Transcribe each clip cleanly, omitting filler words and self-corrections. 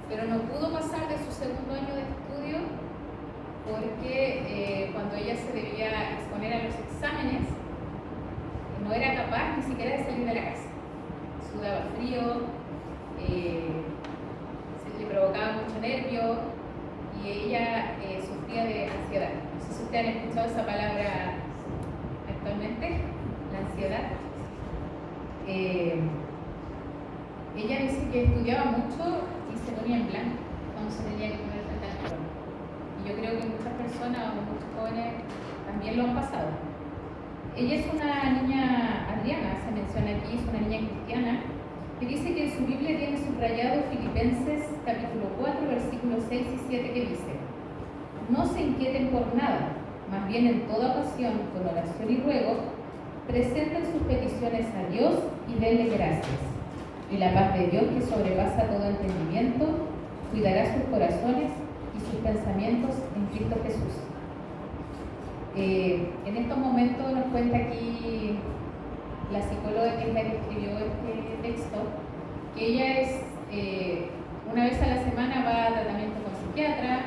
pero no pudo pasar de su segundo año de estudio porque cuando ella se debía exponer a los exámenes, no era capaz ni siquiera de salir de la casa. Sudaba frío, se le provocaba mucho nervio y ella sufría de ansiedad. No sé si ustedes han escuchado esa palabra actualmente, la ansiedad. Ella dice que estudiaba mucho y se ponía en blanco cuando se tenía que poner frente al espejo. Y yo creo que muchas personas o muchos jóvenes también lo han pasado. Ella es una niña, Adriana se menciona aquí, es una niña cristiana, que dice que en su Biblia tiene subrayado Filipenses capítulo 4, versículos 6 y 7, que dice: no se inquieten por nada, más bien en toda ocasión, con oración y ruego, presenten sus peticiones a Dios y denle gracias. Y la paz de Dios, que sobrepasa todo entendimiento, cuidará sus corazones y sus pensamientos en Cristo Jesús. En estos momentos nos cuenta aquí la psicóloga, que es la que escribió este texto, que ella es una vez a la semana va a tratamiento con psiquiatra,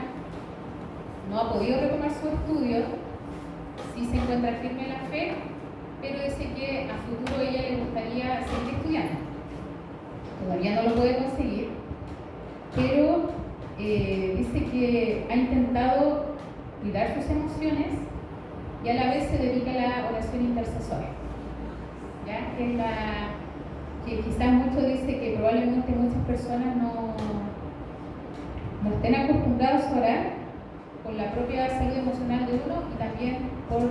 no ha podido retomar su estudio, sí se encuentra firme en la fe, pero dice que a futuro ella le gustaría seguir estudiando. Todavía no lo puede conseguir, pero dice que ha intentado cuidar sus emociones y a la vez se dedica a la oración intercesoria, ¿ya? Que es la que quizás mucho dice que probablemente muchas personas no estén acostumbrados a orar por la propia salud emocional de uno y también por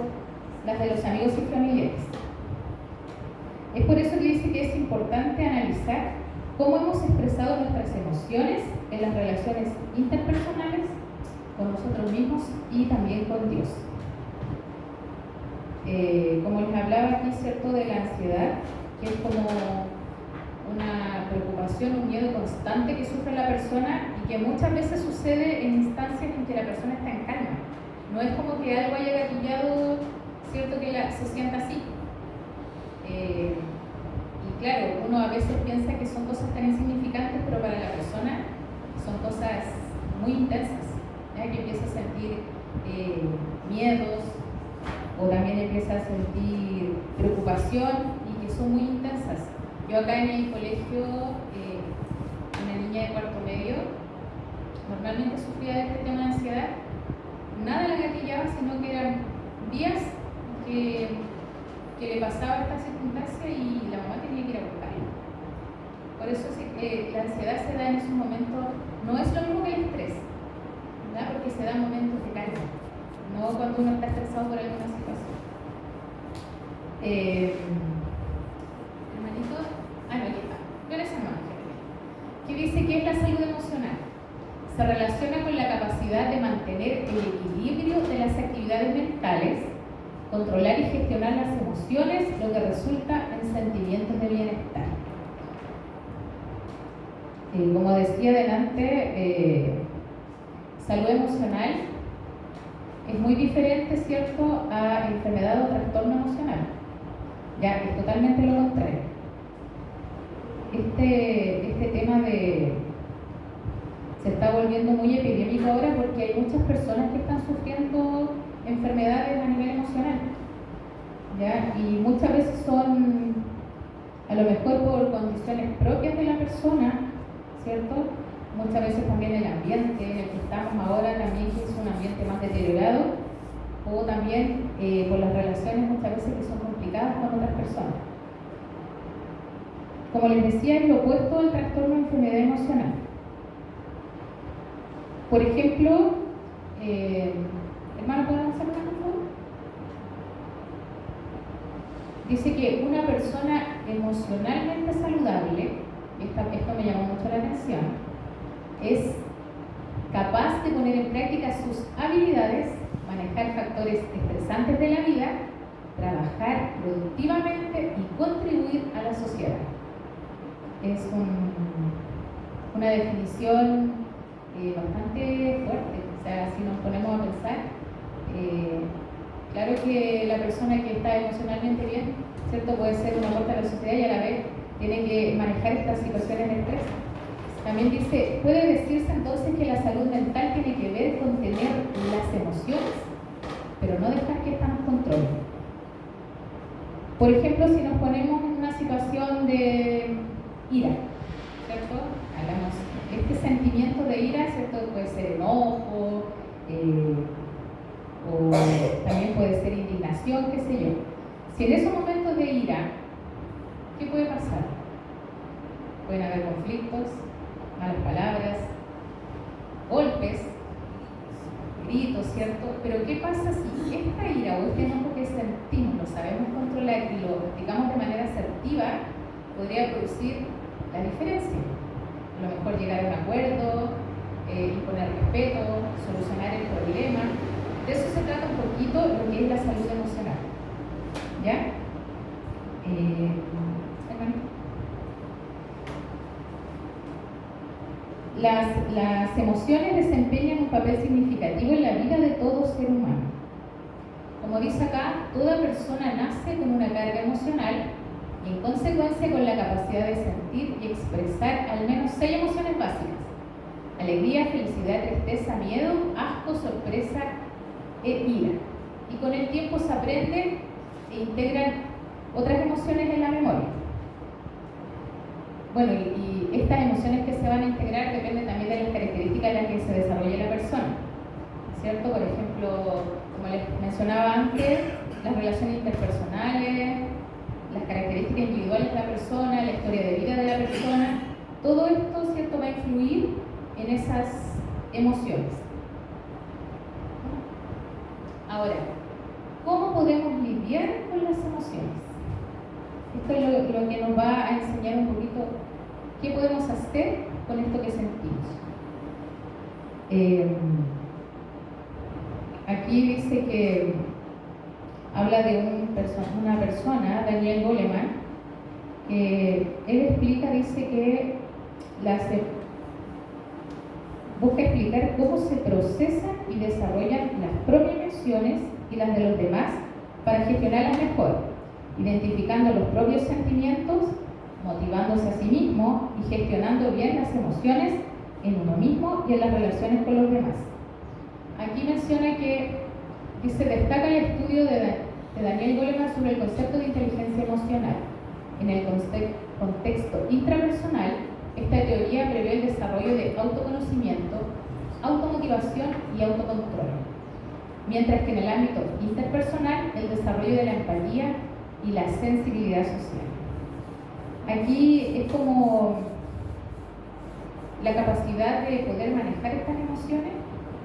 las de los amigos y familiares. Es por eso que dice que es importante analizar cómo hemos expresado nuestras emociones en las relaciones interpersonales con nosotros mismos y también con Dios. Como les hablaba aquí, ¿cierto?, de la ansiedad, que es como una preocupación, un miedo constante que sufre la persona y que muchas veces sucede en instancias en que la persona está en calma. No es como que algo haya gatillado, ¿cierto?, que se sienta así. Y claro, uno a veces piensa que son cosas tan insignificantes, pero para la persona son cosas muy intensas, ¿ya? Que empieza a sentir miedos o también empieza a sentir preocupación y que son muy intensas. Yo acá en el colegio, una niña de cuarto medio, normalmente sufría de este tema de ansiedad. Nada la gatillaba, sino que eran días que le pasaba esta circunstancia y la mamá tenía que ir a buscarla. Por eso la ansiedad se da en esos momentos, no es lo mismo que el estrés, ¿verdad? Porque se da en momentos de calma, no cuando uno está estresado por alguna situación. Hermanito, aquí está, Teresa Manger, que dice que es la salud emocional. Se relaciona con la capacidad de mantener el equilibrio de las actividades mentales, controlar y gestionar las emociones, lo que resulta en sentimientos de bienestar. Como decía delante, salud emocional es muy diferente, ¿cierto?, a enfermedad o trastorno emocional. Ya es totalmente lo contrario. Este tema se está volviendo muy epidémico ahora porque hay muchas personas que están sufriendo enfermedades a nivel emocional, ¿ya? Y muchas veces son, a lo mejor por condiciones propias de la persona, ¿cierto? Muchas veces también el ambiente en el que estamos ahora también, que es un ambiente más deteriorado, o también por las relaciones muchas veces que son complicadas con otras personas. Como les decía, es lo opuesto al trastorno de enfermedad emocional. Por ejemplo, hermano, ¿pueden hacer una, por favor? Dice que una persona emocionalmente saludable, esto me llamó mucho la atención, es capaz de poner en práctica sus habilidades, manejar factores estresantes de la vida, trabajar productivamente y contribuir a la sociedad. Es una definición bastante fuerte. O sea, si nos ponemos a pensar, claro que la persona que está emocionalmente bien, ¿cierto?, puede ser un aporte a la sociedad y a la vez tiene que manejar estas situaciones de estrés. También dice, puede decirse entonces que la salud mental tiene que ver con tener las emociones, pero no dejar que éstas nos controlen. Por ejemplo, si nos ponemos en una situación de ira, ¿cierto? Hablamos, este sentimiento de ira, ¿cierto? Puede ser enojo, o también puede ser indignación, qué sé yo. Si en esos momentos de ira, ¿qué puede pasar? Pueden haber conflictos, malas palabras, golpes, gritos, ¿cierto? Pero ¿qué pasa si esta ira o este enojo que sentimos lo sabemos controlar y lo practicamos de manera asertiva? Podría producir la diferencia. A lo mejor llegar a un acuerdo, imponer respeto, solucionar el problema. De eso se trata un poquito lo que es la salud emocional. ¿Ya? Las emociones desempeñan un papel significativo en la vida de todo ser humano. Como dice acá, toda persona nace con una carga emocional y en consecuencia con la capacidad de sentir y expresar al menos 6 emociones básicas: alegría, felicidad, tristeza, miedo, asco, sorpresa e ira. Y con el tiempo se aprende e integran otras emociones en la memoria. Bueno, y estas emociones que se van a integrar dependen también de las características en las que se desarrolle la persona, ¿cierto? Por ejemplo, como les mencionaba antes, las relaciones interpersonales, las características individuales de la persona, la historia de vida de la persona, todo esto, ¿cierto?, va a influir en esas emociones. Ahora, ¿cómo podemos lidiar con las emociones? Esto es lo que nos va a enseñar un poquito qué podemos hacer con esto que sentimos. Aquí dice que habla de una persona, Daniel Goleman, que él explica, dice que busca explicar cómo se procesan y desarrollan las propias emociones y las de los demás para gestionarlas mejor, identificando los propios sentimientos, motivándose a sí mismo y gestionando bien las emociones en uno mismo y en las relaciones con los demás. Aquí menciona que dice, destaca el estudio de Daniel Goleman sobre el concepto de inteligencia emocional. En el contexto intrapersonal, esta teoría prevé el desarrollo de autoconocimiento, automotivación y autocontrol, mientras que en el ámbito interpersonal, el desarrollo de la empatía y la sensibilidad social. Aquí es como la capacidad de poder manejar estas emociones,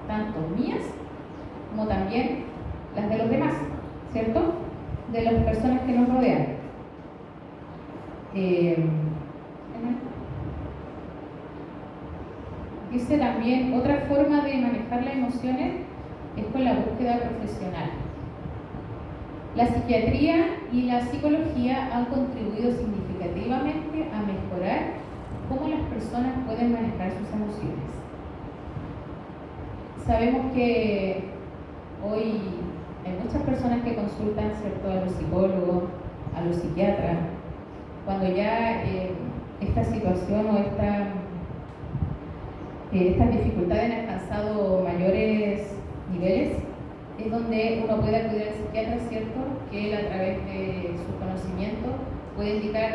tanto mías como también las de los demás, ¿cierto? De las personas que nos rodean. Dice también, otra forma de manejar las emociones es con la búsqueda profesional. La psiquiatría y la psicología han contribuido significativamente a mejorar cómo las personas pueden manejar sus emociones. Sabemos que hoy hay muchas personas que consultan, ¿cierto?, a los psicólogos, a los psiquiatras, cuando ya esta situación o estas dificultades han alcanzado mayores niveles, es donde uno puede acudir al psiquiatra, ¿cierto?, que él a través de su conocimiento puede indicar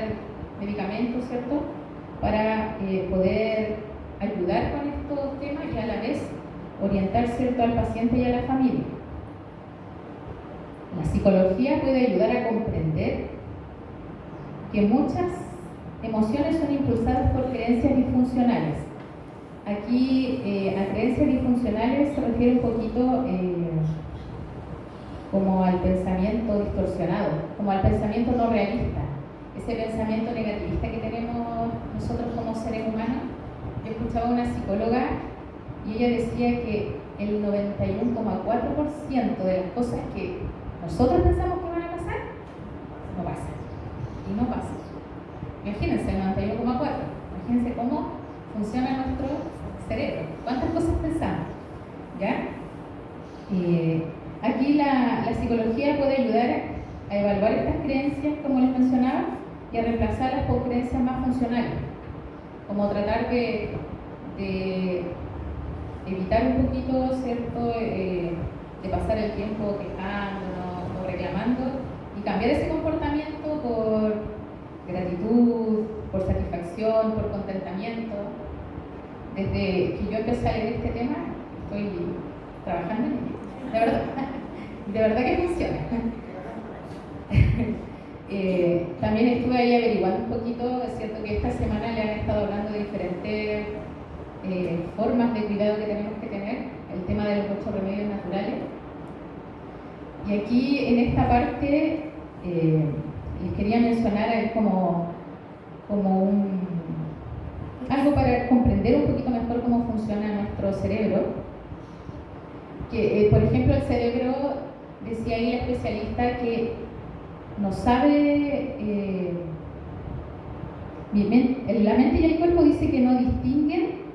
medicamentos, ¿cierto?, para poder ayudar con estos temas y a la vez orientar, ¿cierto?, al paciente y a la familia. La psicología puede ayudar a comprender que muchas emociones son impulsadas por creencias disfuncionales. Aquí a creencias disfuncionales se refiere un poquito como al pensamiento distorsionado, como al pensamiento no realista, ese pensamiento negativista que tenemos nosotros como seres humanos. Yo escuchaba a una psicóloga y ella decía que el 91,4% de las cosas que nosotros pensamos que van a pasar, no pasan. Y no pasan. Imagínense el 91,4%. Imagínense cómo funciona nuestro cerebro. ¿Cuántas cosas pensamos? ¿Ya? Aquí la psicología puede ayudar a evaluar estas creencias, como les mencionaba, y a reemplazarlas por creencias más funcionales, como tratar de de evitar un poquito, ¿cierto?, de pasar el tiempo quejándonos o reclamando y cambiar ese comportamiento por gratitud, por satisfacción, por contentamiento. Desde que yo empecé a leer este tema, estoy trabajando en ello, de verdad que funciona. También estuve ahí averiguando un poquito, es cierto que esta semana le han estado hablando de diferentes formas de cuidado que tenemos que tener, el tema de los 8 remedios naturales. Y aquí en esta parte les quería mencionar como algo para comprender un poquito mejor cómo funciona nuestro cerebro. Que, por ejemplo, el cerebro, decía ahí la especialista, que no sabe, la mente y el cuerpo dice que no distinguen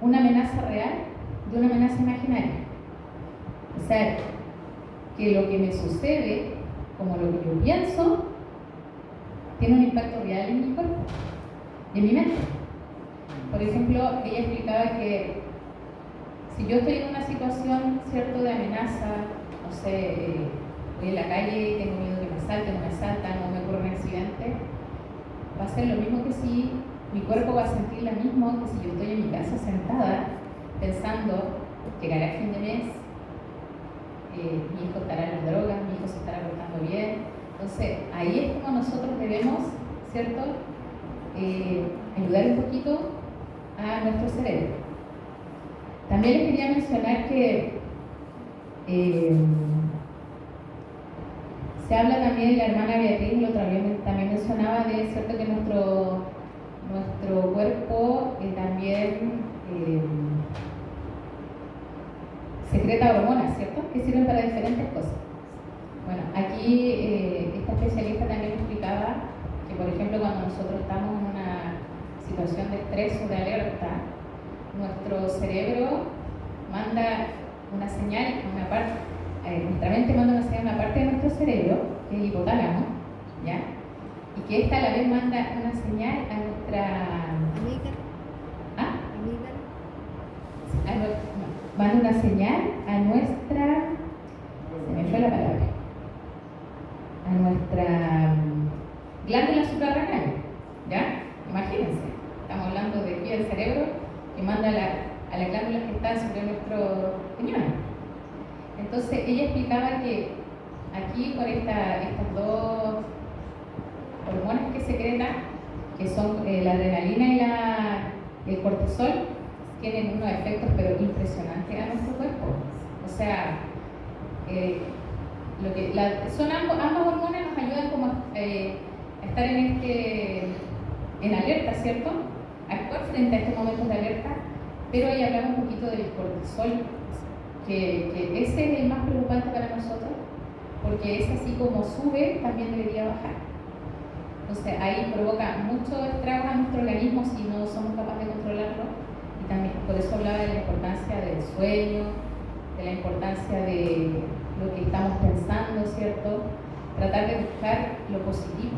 una amenaza real de una amenaza imaginaria. O sea, que lo que me sucede, como lo que yo pienso, tiene un impacto real en mi cuerpo y en mi mente. Por ejemplo, ella explicaba que si yo estoy en una situación, ¿cierto?, de amenaza, no sé, voy en la calle y tengo miedo que me asalten, no me asaltan, o me ocurre un accidente, va a ser lo mismo que si mi cuerpo va a sentir lo mismo que si yo estoy en mi casa sentada pensando, llegará el fin de mes, mi hijo estará en las drogas, mi hijo se estará portando bien. Entonces, ahí es como nosotros debemos, ¿cierto?, ayudar un poquito a nuestro cerebro. También les quería mencionar que se habla también, la hermana Beatriz también mencionaba de, ¿cierto?, que nuestro cuerpo también secreta hormonas, ¿cierto?, que sirven para diferentes cosas. Bueno, aquí esta especialista también explicaba que, por ejemplo, cuando nosotros estamos en una situación de estrés o de alerta, nuestro cerebro manda una señal a una parte, nuestra mente manda una señal a una parte de nuestro cerebro, que es el hipotálamo, ¿ya? Y que esta a la vez manda una señal a nuestra... manda una señal a nuestra... se me fue la palabra. A nuestra glándula suprarrenal, ¿ya? Imagínense, estamos hablando de aquí del cerebro que manda a las glándulas que están sobre nuestro riñón. Entonces ella explicaba que aquí por estas dos hormonas que secretan, que son la adrenalina y el cortisol, tienen unos efectos pero impresionantes a nuestro cuerpo. O sea, ambas hormonas nos ayudan como a estar en alerta, ¿cierto?, a actuar frente a estos momentos de alerta, pero ahí hablamos un poquito del cortisol, que ese es el más preocupante para nosotros, porque es así como sube, también debería bajar. Entonces ahí provoca mucho estragos a nuestro organismo si no somos capaces de controlarlo, y también por eso hablaba de la importancia del sueño, de la importancia de lo que estamos pensando, ¿cierto?, tratar de buscar lo positivo,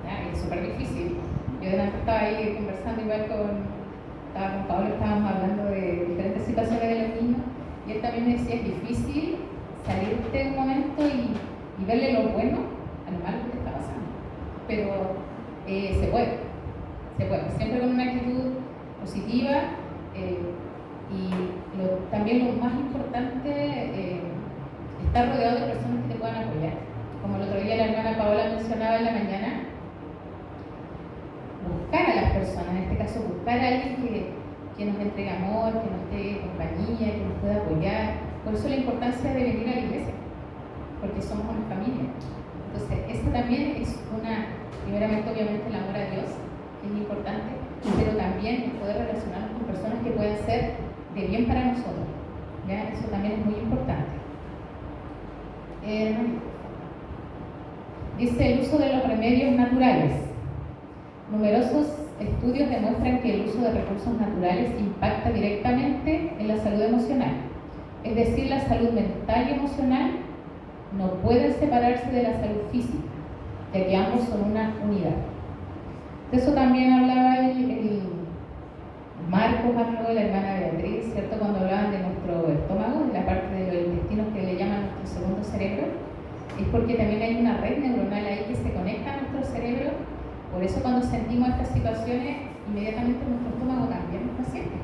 ¿ya? Es súper difícil. Yo estaba ahí conversando igual con Pablo, estábamos hablando de diferentes situaciones de los niños, y él también me decía, es difícil salirte de un momento y verle lo bueno a lo malo que te está pasando, pero se puede, siempre con una actitud positiva, y también lo más importante, estar rodeado de personas que te puedan apoyar. Como el otro día la hermana Paola mencionaba en la mañana, buscar a las personas, en este caso buscar a alguien que nos entregue amor, que nos dé compañía, que nos pueda apoyar. Por eso la importancia de venir a la iglesia, porque somos una familia. Entonces, eso también es primeramente obviamente el amor a Dios, que es importante, pero también el poder relacionarnos con personas que puedan ser de bien para nosotros, ¿ya? Eso también es muy importante. Dice el uso de los remedios naturales. Numerosos estudios demuestran que el uso de recursos naturales impacta directamente en la salud emocional. Es decir, la salud mental y emocional no pueden separarse de la salud física, ya que ambos son una unidad. De eso también hablaba Marcos habló, la hermana Beatriz, ¿cierto? Cuando hablaban de nuestro estómago, de la parte de los intestinos que le llaman nuestro segundo cerebro, es porque también hay una red neuronal ahí que se conecta a nuestro cerebro. Por eso cuando sentimos estas situaciones, inmediatamente nuestro estómago también nos siente,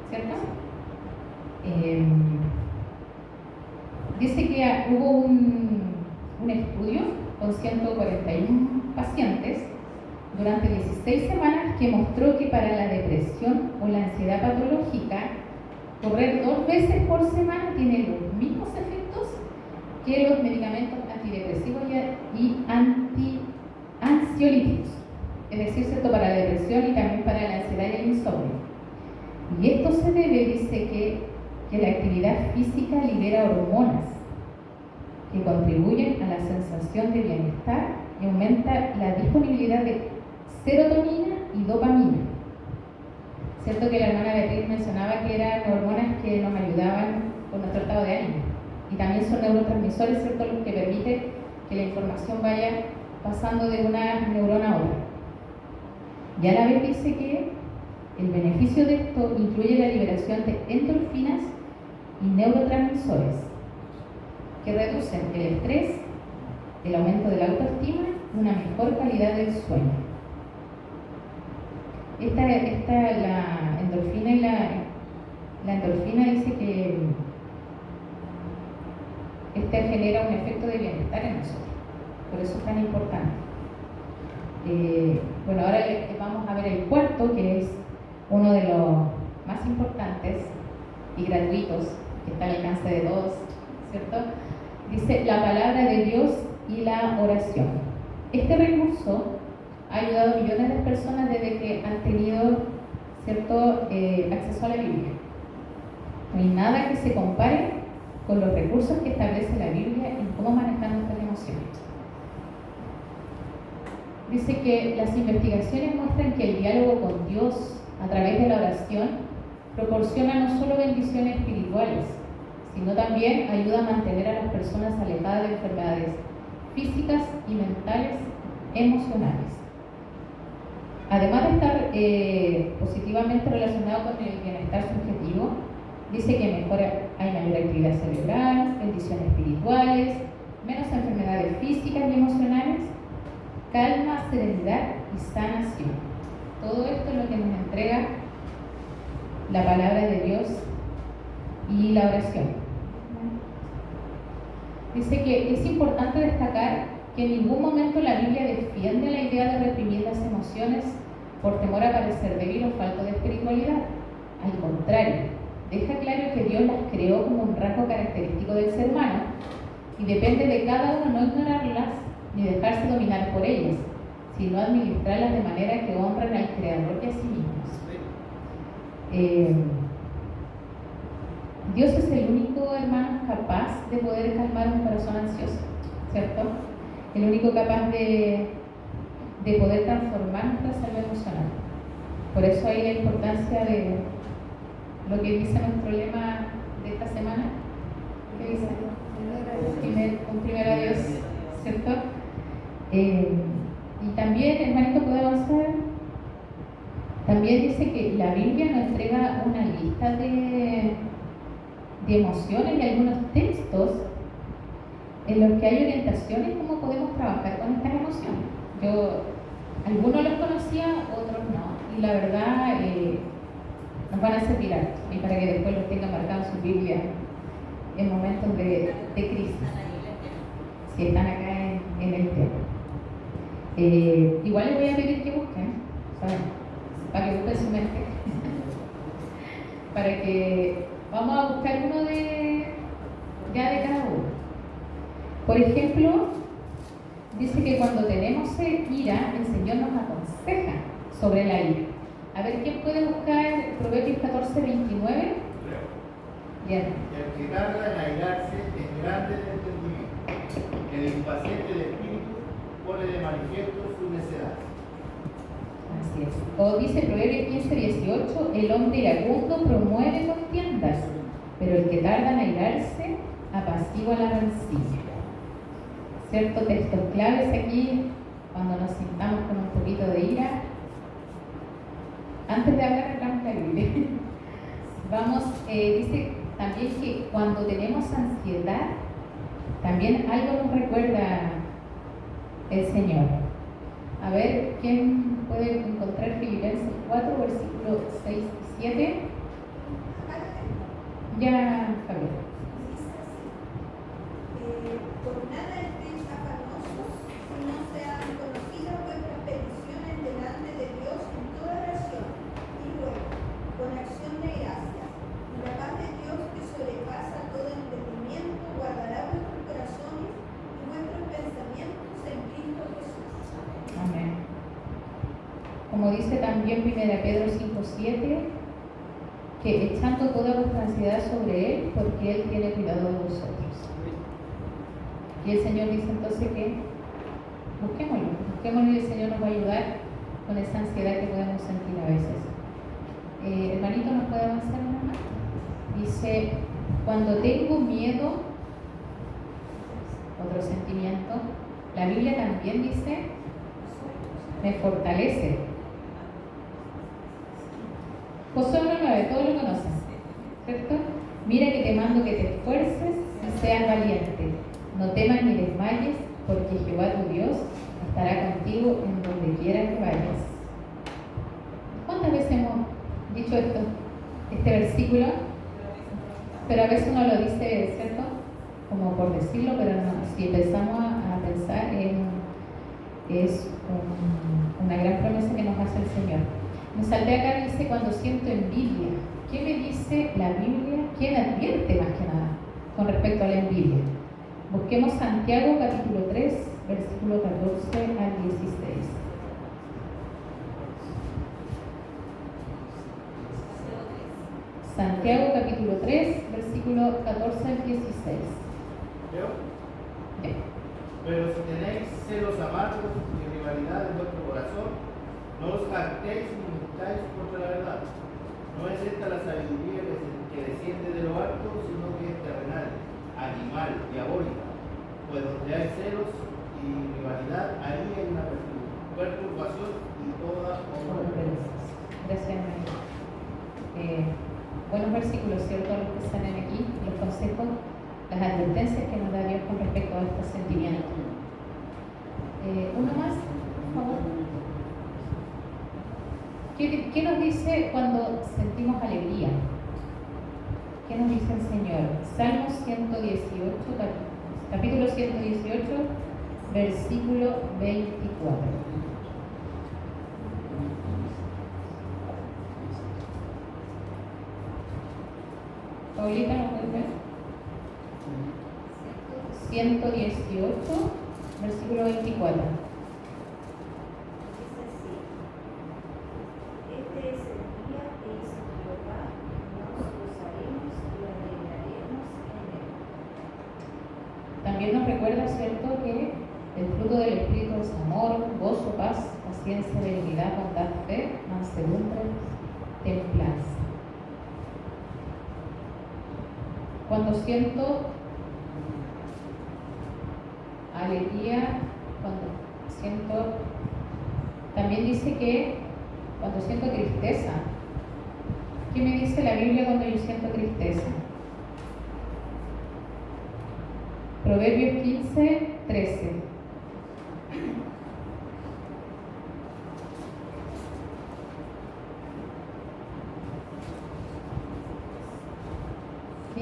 ¿cierto? Dice que hubo un estudio con 141 pacientes durante 16 semanas que mostró que para la depresión o la ansiedad patológica, correr 2 veces por semana tiene los mismos efectos que los medicamentos antidepresivos y ansiolíticos. Es decir, ¿cierto? Para la depresión y también para la ansiedad y el insomnio. Y esto se debe, dice que la actividad física libera hormonas que contribuyen a la sensación de bienestar y aumenta la disponibilidad de serotonina y dopamina. Cierto que la hermana Beatriz mencionaba que eran hormonas que nos ayudaban con nuestro estado de ánimo y también son neurotransmisores, ¿cierto? Los que permiten que la información vaya pasando de una neurona a otra. Y a la vez dice que el beneficio de esto incluye la liberación de endorfinas y neurotransmisores que reducen el estrés, el aumento de la autoestima y una mejor calidad del sueño. La endorfina y la endorfina dice que genera un efecto de bienestar en nosotros. Por eso es tan importante. Bueno, ahora vamos a ver el cuarto, que es uno de los más importantes y gratuitos, que está al alcance de todos, ¿cierto? Dice la palabra de Dios y la oración. Este recurso ha ayudado a millones de personas desde que han tenido cierto acceso a la Biblia. No hay nada que se compare con los recursos que establece la Biblia en cómo manejar nuestras emociones. Dice que las investigaciones muestran que el diálogo con Dios a través de la oración proporciona no solo bendiciones espirituales, sino también ayuda a mantener a las personas alejadas de enfermedades físicas y mentales, emocionales. Además de estar positivamente relacionado con el bienestar subjetivo, dice que hay mayor actividad cerebral, bendiciones espirituales, menos enfermedades físicas y emocionales, calma, serenidad y sanación. Todo esto es lo que nos entrega la palabra de Dios y la oración. Dice que es importante destacar que en ningún momento la Biblia defiende la idea de reprimir las emociones por temor a parecer débil o falto de espiritualidad. Al contrario, deja claro que Dios las creó como un rasgo característico del ser humano y depende de cada uno no ignorarlas ni dejarse dominar por ellas, sino administrarlas de manera que honren al Creador y a sí mismos. Dios es el único, hermano, capaz de poder calmar un corazón ansioso, ¿cierto? El único capaz de poder transformar nuestra salud emocional. Por eso hay la importancia de lo que dice nuestro lema de esta semana. ¿Qué dice? Un primero a Dios, ¿cierto? Y también, hermanito, puede avanzar. También dice que la Biblia nos entrega una lista de emociones y algunos textos en los que hay orientaciones cómo podemos trabajar con estas emociones. Yo algunos los conocía, otros no, y la verdad nos van a servir harto, y para que después los tengan marcados en su Biblia en momentos de crisis, si están acá en el tema. Igual les voy a pedir que busquen, ¿saben? Para que busquen su mente, para que vamos a buscar uno de cada uno. Por ejemplo, dice que cuando tenemos ira, el Señor nos aconseja sobre la ira. A ver, ¿quién puede buscar Proverbios 14:29? Bien. El que tarda en airarse es grande de entendimiento. El impaciente de espíritu pone de manifiesto su necedad. Así es. O dice Proverbios 15:18, el hombre iracundo promueve contiendas, pero el que tarda en airarse apacigua la rencilla. ¿Cierto? Textos claves aquí, cuando nos sintamos con un poquito de ira. Antes de hablar, la Biblia. Vamos, dice también que cuando tenemos ansiedad, también algo nos recuerda el Señor. A ver, ¿quién puede encontrar Filipenses 4, versículos 6 y 7? Ya, Javier. Por nada estéis afanosos, si no sean conocidas vuestras peticiones delante de Dios en toda oración y luego, con acción de gracias. Y la paz de Dios, que sobrepasa todo entendimiento, guardará vuestros corazones y vuestros pensamientos en Cristo Jesús. Amén. Como dice también 1 Pedro 5:7, que echando toda vuestra ansiedad sobre Él, porque Él tiene cuidado de vosotros. Y el Señor dice entonces que busquémoslo y el Señor nos va a ayudar con esa ansiedad que podemos sentir a veces. Hermanito, ¿nos puede avanzar una más? Dice, cuando tengo miedo, otro sentimiento, la Biblia también dice, me fortalece. Josué 1:9, todos lo conocen, ¿cierto? Mira que te mando que te esfuerces y seas valiente. No temas ni desmayes, porque Jehová tu Dios estará contigo en donde quiera que vayas. ¿Cuántas veces hemos dicho este versículo? Pero a veces uno lo dice, ¿cierto? Como por decirlo, pero no. Si empezamos a pensar, es una gran promesa que nos hace el Señor. Me salté acá, dice, cuando siento envidia. ¿Qué me dice la Biblia? ¿Quién advierte más que nada con respecto a la envidia? Busquemos Santiago capítulo 3, versículo 14 al 16. Santiago capítulo 3, versículo 14 al 16. ¿Veo? Bien. Pero si tenéis celos amargos y rivalidad en vuestro corazón, no os jactéis ni mintáis contra la verdad. No es esta la sabiduría que desciende de lo alto, sino que es terrenal, animal, diabólica. Pues donde hay celos y rivalidad, ahí hay una perturbación y toda obra. Gracias, María. Buenos versículos, ¿cierto? Los que salen aquí, los consejos, las advertencias que nos da Dios con respecto a estos sentimientos. Uno más, por favor. ¿Qué nos dice cuando sentimos alegría? ¿Qué nos dice el Señor? Salmo 118, capítulo 118, versículo 24. Paulita, ¿no puedes ver? 118, versículo 24. Este es el día que hizo Jehová, nos gozaremos y alegraremos en él. También nos recuerda, ¿cierto?, que el fruto del Espíritu es amor, gozo, paz, paciencia, benignidad, bondad, fe, mansedumbre, templanza. Cuando siento alegría, también dice que cuando siento tristeza. ¿Qué me dice la Biblia cuando yo siento tristeza? Proverbios 15, 13.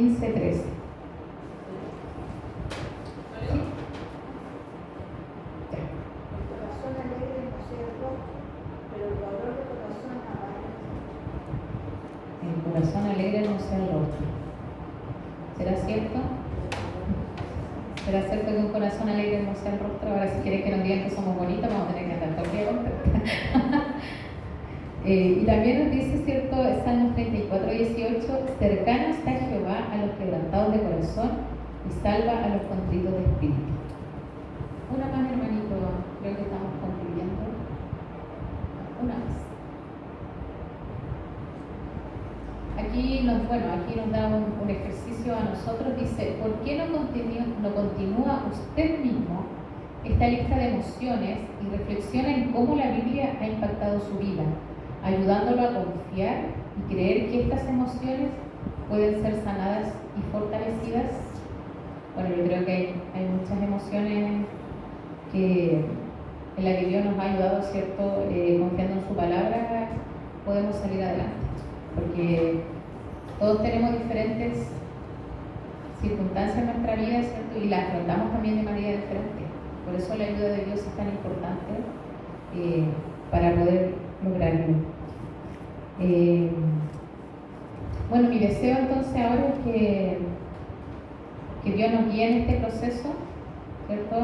El corazón alegre no sea el rostro, pero el dolor de corazón amarga. El corazón alegre no sea el rostro. ¿Será cierto? ¿Será cierto que un corazón alegre no sea el rostro? Ahora, si quieres que nos digan que somos bonitos, vamos a tener que andar todo el día contentos. Y también nos dice, ¿cierto?, Salmos 34, 18, cercano está Jehová a los quebrantados de corazón y salva a los contritos de espíritu. Una más, hermanito, creo que estamos concluyendo. Una más. Aquí nos da un ejercicio a nosotros. Dice, ¿por qué no continúa usted mismo esta lista de emociones y reflexiona en cómo la Biblia ha impactado su vida, ayudándolo a confiar y creer que estas emociones pueden ser sanadas y fortalecidas. Bueno, yo creo que hay muchas emociones en las que Dios nos ha ayudado, ¿cierto? Confiando en su palabra, podemos salir adelante, porque todos tenemos diferentes circunstancias en nuestra vida, ¿cierto? Y las afrontamos también de manera diferente. Por eso la ayuda de Dios es tan importante para poder lograrlo. Bueno, mi deseo entonces ahora es que Dios nos guíe en este proceso, ¿cierto?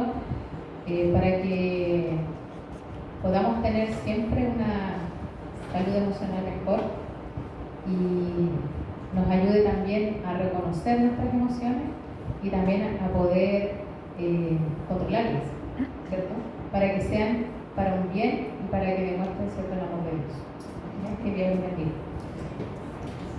Para que podamos tener siempre una salud emocional mejor y nos ayude también a reconocer nuestras emociones y también a poder controlarlas, ¿cierto? Para que sean para un bien y para que demuestren cierto el amor de Dios. Que Dios los bendiga.